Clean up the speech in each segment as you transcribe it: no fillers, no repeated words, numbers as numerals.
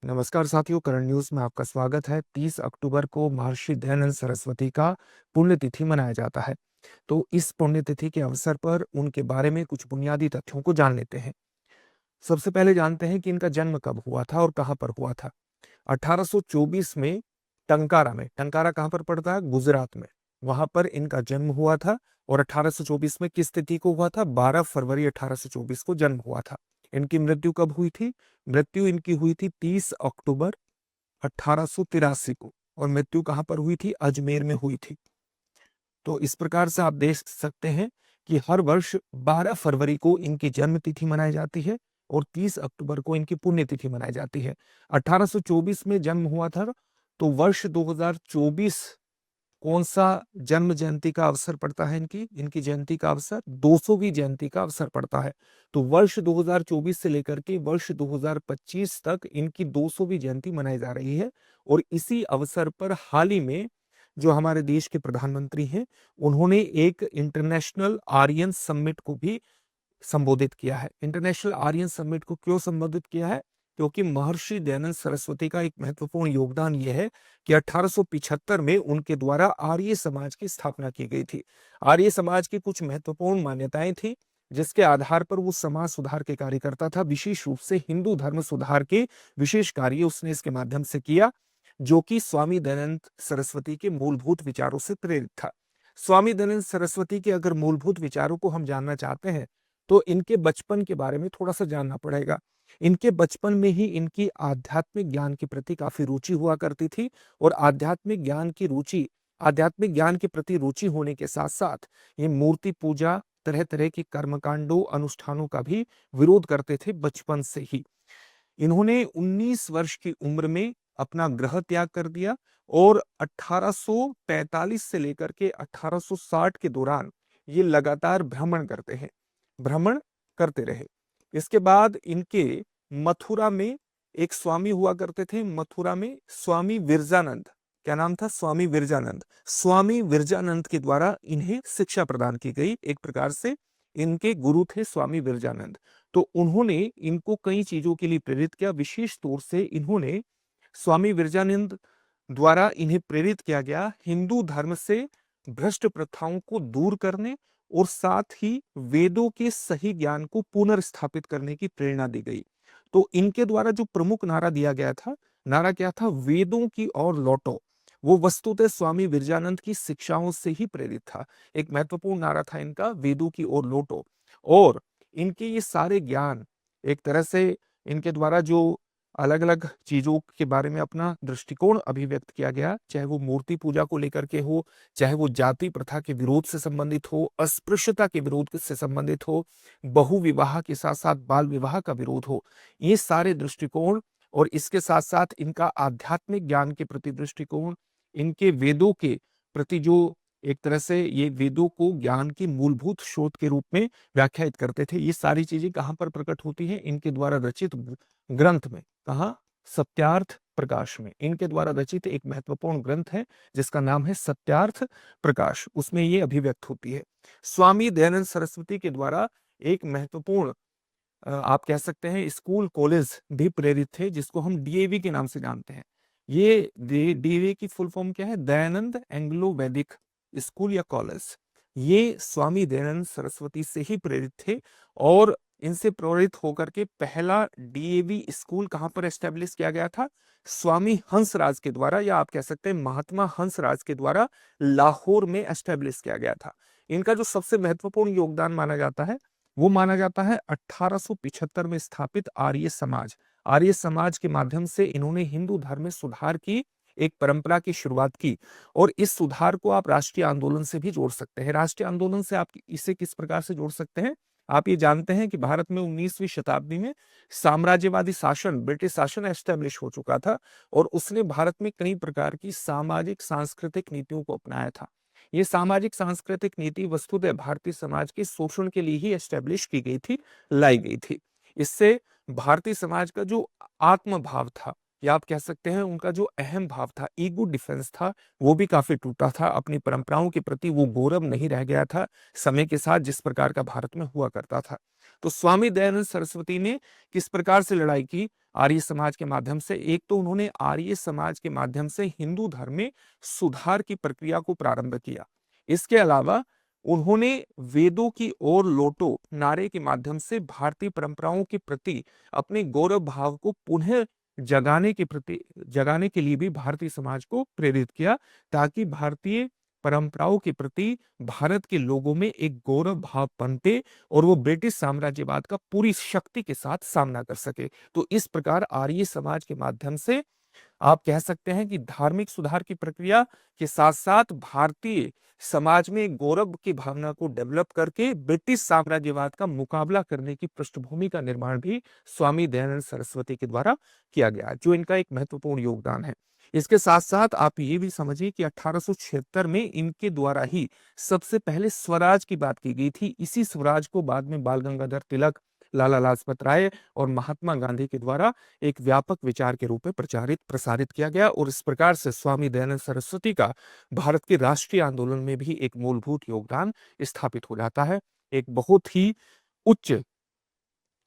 नमस्कार साथियों, current news में आपका स्वागत है। 30 अक्टूबर को महर्षि दयानंद सरस्वती का पुण्यतिथि मनाया जाता है। तो इस पुण्यतिथि के अवसर पर उनके बारे में कुछ बुनियादी तथ्यों को जान लेते हैं। सबसे पहले जानते हैं कि इनका जन्म कब हुआ था और कहां पर हुआ था। 1824 में टंकारा कहां पर पड़ता है? गुजरात में। वहां पर इनका जन्म हुआ था। और 1824 में किस तिथि को हुआ था? 12 फरवरी 1824 को जन्म हुआ था। इनकी मृत्यु कब हुई थी? मृत्यु इनकी हुई थी 30 अक्टूबर 1883 को। और मृत्यु कहां पर हुई थी? अजमेर में हुई थी। तो इस प्रकार से आप देख सकते हैं कि हर वर्ष 12 फरवरी को इनकी जन्म तिथि मनाई जाती है और 30 अक्टूबर को इनकी पुण्यतिथि मनाई जाती है। 1824 में जन्म हुआ था। तो वर्ष 2024 कौन सा जन्म जयंती का अवसर पड़ता है? इनकी इनकी जयंती का अवसर 200वीं जयंती का अवसर पड़ता है। तो वर्ष 2024 से लेकर के वर्ष 2025 तक इनकी 200वीं जयंती मनाई जा रही है। और इसी अवसर पर हाल ही में जो हमारे देश के प्रधानमंत्री हैं, उन्होंने एक इंटरनेशनल आर्यन समिट को भी संबोधित किया है। इंटरनेशनल आर्यन समिट को क्यों संबोधित किया है? क्योंकि महर्षि दयानंद सरस्वती का एक महत्वपूर्ण योगदान यह है कि 1875 में उनके द्वारा आर्य समाज की स्थापना की गई थी। आर्य समाज की कुछ महत्वपूर्ण मान्यताएं थी, जिसके आधार पर वो समाज सुधार के कार्य करता था। विशेष रूप से हिंदू धर्म सुधार के विशेष कार्य उसने इसके माध्यम से किया, जो कि स्वामी दयानंद सरस्वती के मूलभूत विचारों से प्रेरित था। स्वामी दयानंद सरस्वती के अगर मूलभूत विचारों को हम जानना चाहते हैं, तो इनके बचपन के बारे में थोड़ा सा जानना पड़ेगा। इनके बचपन में ही इनकी आध्यात्मिक ज्ञान के प्रति काफी रुचि हुआ करती थी। और आध्यात्मिक ज्ञान के प्रति रुचि होने के साथ साथ ये मूर्ति पूजा, तरह तरह के कर्मकांडों, अनुष्ठानों का भी विरोध करते थे बचपन से ही। इन्होंने 19 वर्ष की उम्र में अपना गृह त्याग कर दिया और 1845 से लेकर के 1860 के दौरान ये लगातार भ्रमण करते रहे। इसके बाद इनके मथुरा में एक स्वामी हुआ करते थे। मथुरा में स्वामी विरजानंद, क्या नाम था? स्वामी विरजानंद। स्वामी विरजानंद के द्वारा इन्हें शिक्षा प्रदान की गई। एक प्रकार से इनके गुरु थे स्वामी विरजानंद। तो उन्होंने इनको कई चीजों के लिए प्रेरित किया। विशेष तौर से इन्होंने स्वामी विरजानंद द्वारा इन्हें प्रेरित किया गया हिंदू धर्म से भ्रष्ट प्रथाओं को दूर करने और साथ ही वेदों के सही ज्ञान को पुनर्स्थापित करने की प्रेरणा दी गई। तो इनके द्वारा जो प्रमुख नारा दिया गया था, नारा क्या था? वेदों की ओर लौटो। वो वस्तुतः स्वामी विरजानंद की शिक्षाओं से ही प्रेरित था। एक महत्वपूर्ण नारा था इनका, वेदों की ओर लौटो। और इनके ये सारे ज्ञान, एक तरह से इनके द्वारा जो अलग अलग चीजों के बारे में अपना दृष्टिकोण अभिव्यक्त किया गया, चाहे वो मूर्ति पूजा को लेकर के हो, चाहे वो जाति प्रथा के विरोध से संबंधित हो, अस्पृश्यता के विरोध से संबंधित हो, बहु विवाह के साथ साथ बाल विवाह का विरोध हो, ये सारे दृष्टिकोण और इसके साथ साथ इनका आध्यात्मिक ज्ञान के प्रति दृष्टिकोण, इनके वेदों के प्रति जो एक तरह से ये वेदों को ज्ञान की मूलभूत स्रोत के रूप में व्याख्यायित करते थे, ये सारी चीजें कहां पर प्रकट होती हैं? इनके द्वारा रचित ग्रंथ में। कहा? सत्यार्थ प्रकाश में। इनके द्वारा रचित एक महत्वपूर्ण ग्रंथ है जिसका नाम है सत्यार्थ प्रकाश, उसमें ये अभिव्यक्त होती है। स्वामी दयानंद सरस्वती के द्वारा एक महत्वपूर्ण आप कह सकते हैं स्कूल कॉलेज भी प्रेरित थे, जिसको हम डीएवी के नाम से जानते हैं। ये डीएवी की फुल फॉर्म क्या है? दयानंद एंग्लो वैदिक स्कूल या कॉलेज। ये स्वामी दयानंद सरस्वती से ही प्रेरित थे। और इनसे प्रेरित होकर के पहला डीएवी स्कूल कहां पर एस्टेब्लिश किया गया था? स्वामी हंसराज के द्वारा, या आप कह सकते हैं महात्मा हंसराज के द्वारा लाहौर में एस्टेब्लिश किया गया था। इनका जो सबसे महत्वपूर्ण योगदान माना जाता है, वो माना जाता है 1875 में स्थापित आर्य समाज। आर्य समाज के माध्यम से इन्होंने हिंदू धर्म में सुधार की एक परंपरा की शुरुआत की। और इस सुधार को आप राष्ट्रीय आंदोलन से भी जोड़ सकते हैं। राष्ट्रीय आंदोलन से आप इसे किस प्रकार से जोड़ सकते हैं? आप ये जानते हैं कि भारत में 19वीं शताब्दी में साम्राज्यवादी शासन, ब्रिटिश शासन एस्टेब्लिश हो चुका था और उसने भारत में कई प्रकार की सामाजिक सांस्कृतिक नीतियों को अपनाया था। ये सामाजिक सांस्कृतिक नीति वस्तुतः भारतीय समाज के शोषण के लिए ही एस्टेब्लिश की गई थी, लाई गई थी। इससे भारतीय समाज का जो आत्म भाव था, या आप कह सकते हैं उनका जो अहम भाव था, ईगो डिफेंस था, वो भी काफी टूटा था। अपनी परंपराओं के प्रति वो गौरव नहीं रह गया था समय के साथ, जिस प्रकार का भारत में हुआ करता था। तो स्वामी दयानंद सरस्वती ने किस प्रकार से लड़ाई की? आर्य समाज के माध्यम से। एक तो उन्होंने आर्य समाज के माध्यम से हिंदू धर्म में सुधार की प्रक्रिया को प्रारंभ किया। इसके अलावा उन्होंने वेदों की ओर लौटो नारे के माध्यम से भारतीय परंपराओं के प्रति अपने गौरव भाव को पुनः जगाने के लिए भी भारतीय समाज को प्रेरित किया, ताकि भारतीय परंपराओं के प्रति भारत के लोगों में एक गौरव भाव पनपे और वो ब्रिटिश साम्राज्यवाद का पूरी शक्ति के साथ सामना कर सके। तो इस प्रकार आर्य समाज के माध्यम से आप कह सकते हैं कि धार्मिक सुधार की प्रक्रिया के साथ साथ भारतीय समाज में गौरव की भावना को डेवलप करके ब्रिटिश साम्राज्यवाद का मुकाबला करने की पृष्ठभूमि का निर्माण भी स्वामी दयानंद सरस्वती के द्वारा किया गया, जो इनका एक महत्वपूर्ण योगदान है। इसके साथ साथ आप ये भी समझिए कि 1876 में इनके द्वारा ही सबसे पहले स्वराज की बात की गई थी। इसी स्वराज को बाद में बाल गंगाधर तिलक, लाला लाजपत राय और महात्मा गांधी के द्वारा एक व्यापक विचार के रूप में प्रसारित किया गया, और इस प्रकार से स्वामी दयानंद सरस्वती का भारत के राष्ट्रीय आंदोलन में भी एक मूलभूत योगदान स्थापित हो जाता है। एक बहुत ही उच्च,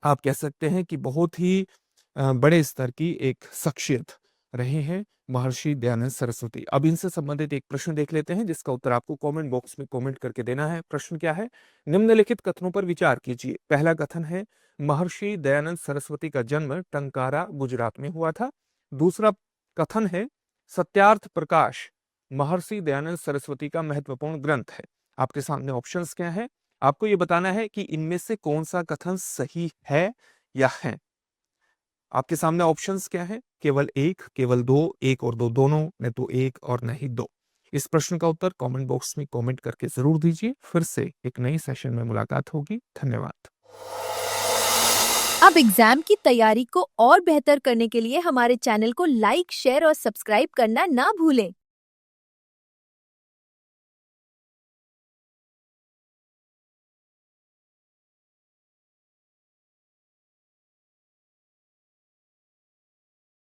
आप कह सकते हैं कि बहुत ही बड़े स्तर की एक शख्सियत रहे हैं महर्षि दयानंद सरस्वती। अब इनसे संबंधित एक प्रश्न देख लेते हैं, जिसका उत्तर आपको कमेंट बॉक्स में कमेंट करके देना है। प्रश्न क्या है? निम्नलिखित कथनों पर विचार कीजिए। पहला कथन है, महर्षि दयानंद सरस्वती का जन्म टंकारा, गुजरात में हुआ था। दूसरा कथन है, सत्यार्थ प्रकाश महर्षि दयानंद सरस्वती का महत्वपूर्ण ग्रंथ है। आपके सामने ऑप्शंस क्या है? आपको ये बताना है कि इनमें से कौन सा कथन सही है या है। आपके सामने ऑप्शंस क्या है? केवल एक, केवल दो, एक और दो दोनों, न तो एक और न ही दो। इस प्रश्न का उत्तर कमेंट बॉक्स में कमेंट करके जरूर दीजिए। फिर से एक नई सेशन में मुलाकात होगी। धन्यवाद। अब एग्जाम की तैयारी को और बेहतर करने के लिए हमारे चैनल को लाइक, शेयर और सब्सक्राइब करना ना भूलें।